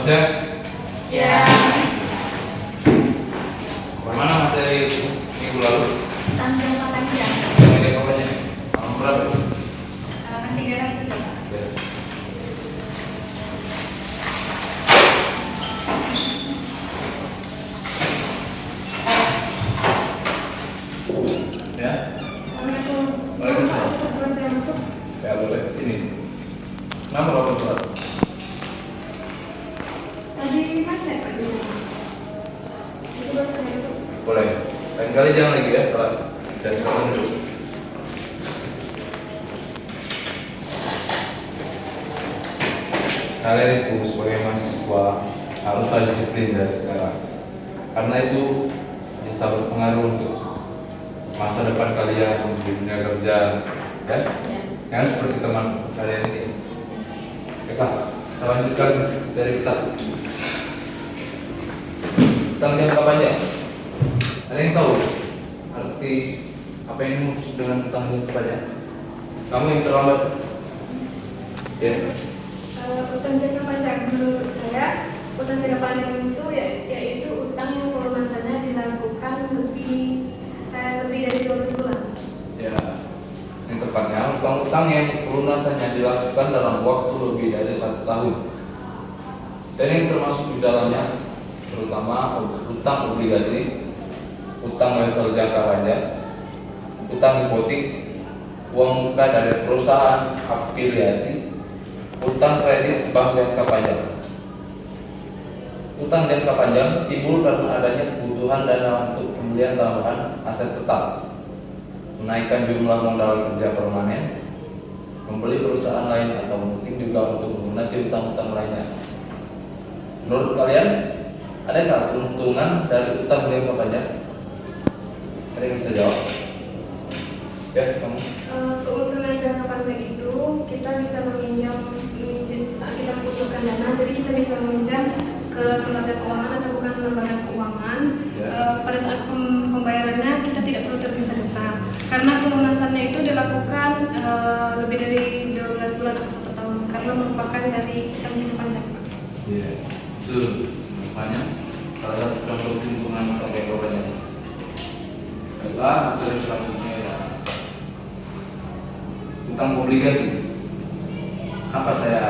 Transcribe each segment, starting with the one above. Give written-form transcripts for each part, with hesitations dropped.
Selamat siang. Siang. Bagaimana materi minggu lalu? Tentang jangka panjang. Jangka panjang. Halaman berapa? Halaman 300 itu, Pak. Ya. Assalamualaikum. Waalaikumsalam. Pak, boleh saya masuk? Ya boleh. Sini. Kenapa lapor telat? Tadi macet, Pak, di sana. Itu boleh saya masuk? Boleh. Lain kali jangan lagi ya telat. Dan silakan dulu. Kalian itu sebagai mahasiswa haruslah disiplin dari sekarang, karena itu bisa berpengaruh untuk masa depan kalian di dunia kerja, kan? Ya. Kan seperti teman kalian ini. Oke Pak, kita lanjutkan dari kita tentang jangka panjang. Ada yang tahu arti apa yang dimaksud dengan tentang jangka panjang? Kamu yang terlambat. Ya. Utang jangka panjang menurut saya, utang jangka panjang itu yaitu utang yang pelunasannya dilakukan lebih dari 12 bulan. Ya, yang tepatnya utang-utang yang pelunasannya dilakukan dalam waktu lebih dari 1 tahun. Dan yang termasuk di dalamnya terutama utang obligasi, utang wesel jangka panjang, utang hipotek, uang muka dari perusahaan afiliasi, utang kredit bank jangka panjang. Utang jangka panjang timbul karena adanya kebutuhan dana untuk pembelian tambahan aset tetap, menaikkan jumlah modal kerja permanen, membeli perusahaan lain, atau mungkin juga untuk melunasi utang-utang lainnya. Menurut kalian, adakah keuntungan dari utang jangka panjang? Ada yang bisa jawab? Ya, kamu. Keuntungan jangka panjang itu kita bisa meminjam saat kita membutuhkan dana, jadi kita bisa meminjam ke lembaga keuangan atau bukan lembaga keuangan. Ya. Pada saat pembayarannya kita tidak perlu tergesa-gesa karena pelunasannya itu dilakukan lebih dari 12 bulan atau 1 tahun karena merupakan dari utang jangka panjang, Pak. Iya, itu makanya salah satu contoh keuntungan utang jangka panjang. Baiklah, materi selanjutnya ya, utang obligasi. Kenapa saya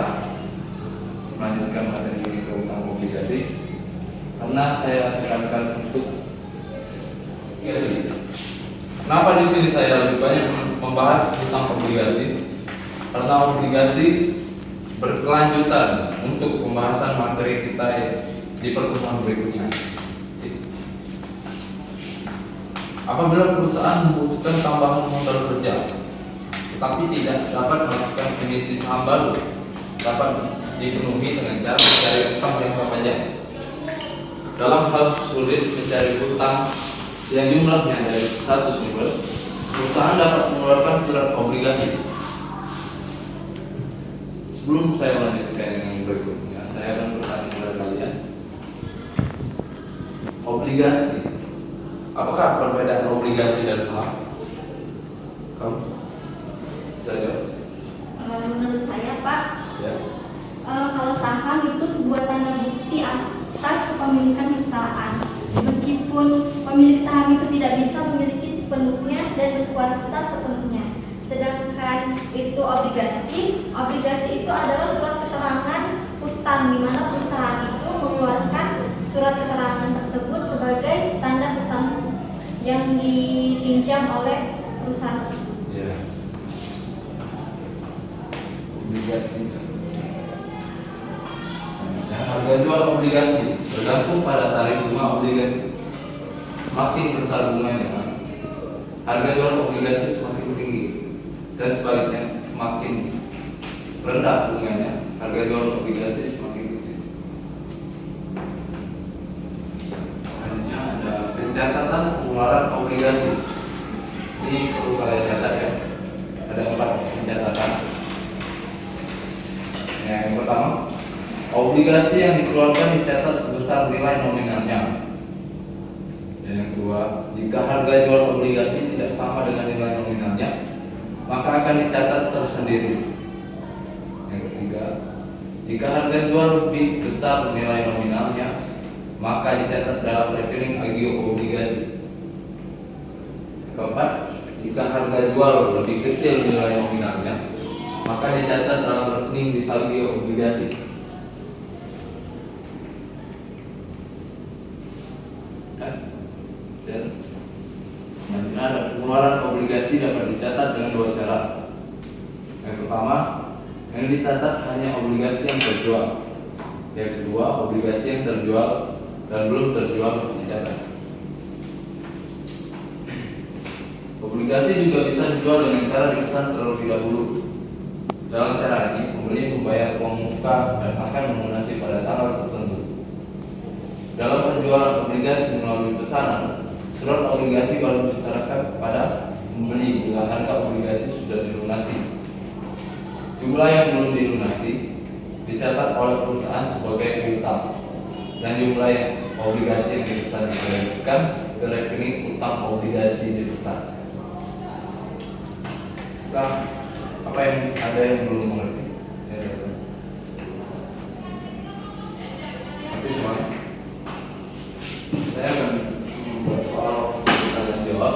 melanjutkan materi ini ke utang obligasi? Karena saya tekankan untuk obligasi. Kenapa di sini saya lebih banyak membahas tentang obligasi? Karena obligasi berkelanjutan untuk pembahasan materi kita di pertemuan berikutnya. Apabila perusahaan membutuhkan tambahan modal kerja, tetapi tidak dapat melakukan emisi saham baru, dapat dipenuhi dengan cara mencari utang jangka panjang. Dalam hal sulit mencari utang yang jumlahnya dari satu sumber, perusahaan dapat mengeluarkan surat obligasi. Sebelum saya lanjutkan yang berikutnya, saya akan bertanya kepada kalian, obligasi, apakah perbedaan obligasi dan saham? Kamu bisa jawab? Menurut saya, Pak, Ya. kalau saham itu sebuah tanda bukti atas kepemilikan perusahaan. Meskipun pemilik saham itu tidak bisa memiliki sepenuhnya dan berkuasa sepenuhnya. Sedangkan itu obligasi itu adalah surat keterangan utang di mana perusahaan itu mengeluarkan surat keterangan tersebut sebagai tanda utang yang dipinjam oleh perusahaan tersebut. Ya. Obligasi. Nah, harga jual obligasi bergantung pada tarif bunga obligasi. Semakin besar bunganya, harga jual obligasi semakin tinggi, dan sebaliknya semakin rendah bunganya, harga jual obligasi semakin kecil. Selanjutnya ada pencatatan pengeluaran obligasi. Ini perlu kalian catat ya. Ada 4 pencatatan. Yang pertama, obligasi yang dikeluarkan dicatat sebesar nilai nominalnya. Dan yang kedua, jika harga jual obligasi tidak sama dengan nilai nominalnya, maka akan dicatat tersendiri. Yang ketiga, Jika harga jual lebih besar nilai nominalnya, maka dicatat dalam rekening agio obligasi. Keempat, jika harga jual lebih kecil nilai nominalnya, maka dicatat dalam rekening disagio obligasi. Dan ada pengeluaran obligasi dapat dicatat dengan dua cara. Yang pertama, yang dicatat hanya obligasi yang terjual. Yang kedua, obligasi yang terjual dan belum terjual dicatat. Obligasi juga bisa dijual dengan cara dipesan terlebih dahulu. Dalam cara ini, pembeli membayar uang muka dan akan melunasi pada tanggal tertentu. Dalam penjualan obligasi melalui pesanan, surat obligasi baru diserahkan kepada pembeli bila harga obligasi sudah dilunasi. Jumlah yang belum dilunasi dicatat oleh perusahaan sebagai piutang, dan jumlah yang obligasi yang dipesan dikembalikan ke rekening utang obligasi dipesan. Nah, apa yang ada yang belum mengerti? Nanti semuanya. Saya akan membuat soal kita dan jawab.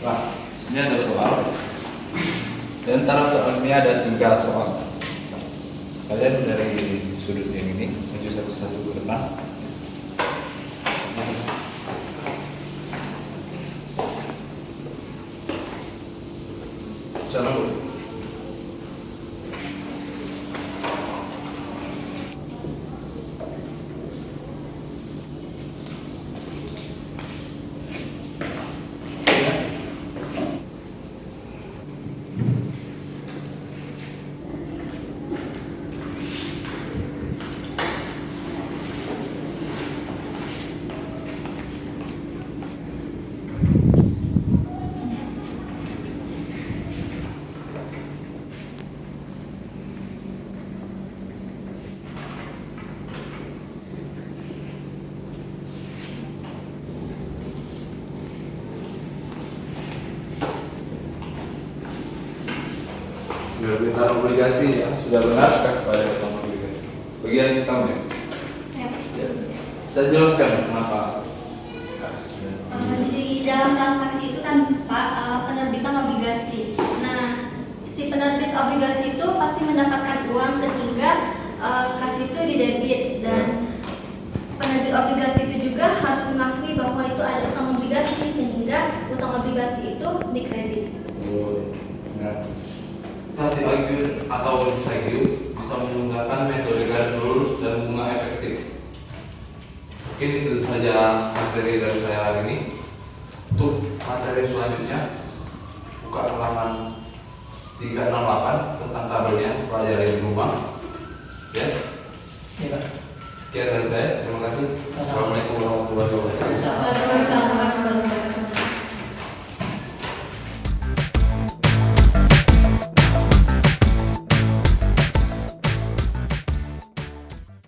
Nah, ini ada soal. Di antara soal ini ada 3 soal. Kalian dari sudut yang ini menuju satu-satu ke depan. Sana Bu. Permintaan obligasi ya sudah benar kas pada utang obligasi. Bagian kamu ya? Ya. Saya jelaskan kenapa. Di dalam transaksi itu kan Pak, penerbitan obligasi. Nah, si penerbit obligasi itu pasti mendapatkan uang sehingga kas itu didebit, dan penerbit obligasi itu juga harus mengakui bahwa itu ada utang obligasi sehingga utang obligasi itu dikredit. Nah, transaksi agio atau agio bisa menggunakan metode garis lurus dan bunga efektif. Mungkin itu saja materi dari saya hari ini. Untuk materi selanjutnya, buka halaman 368 tentang tabelnya, pelajari di rumah. Ya. Sekian dari saya.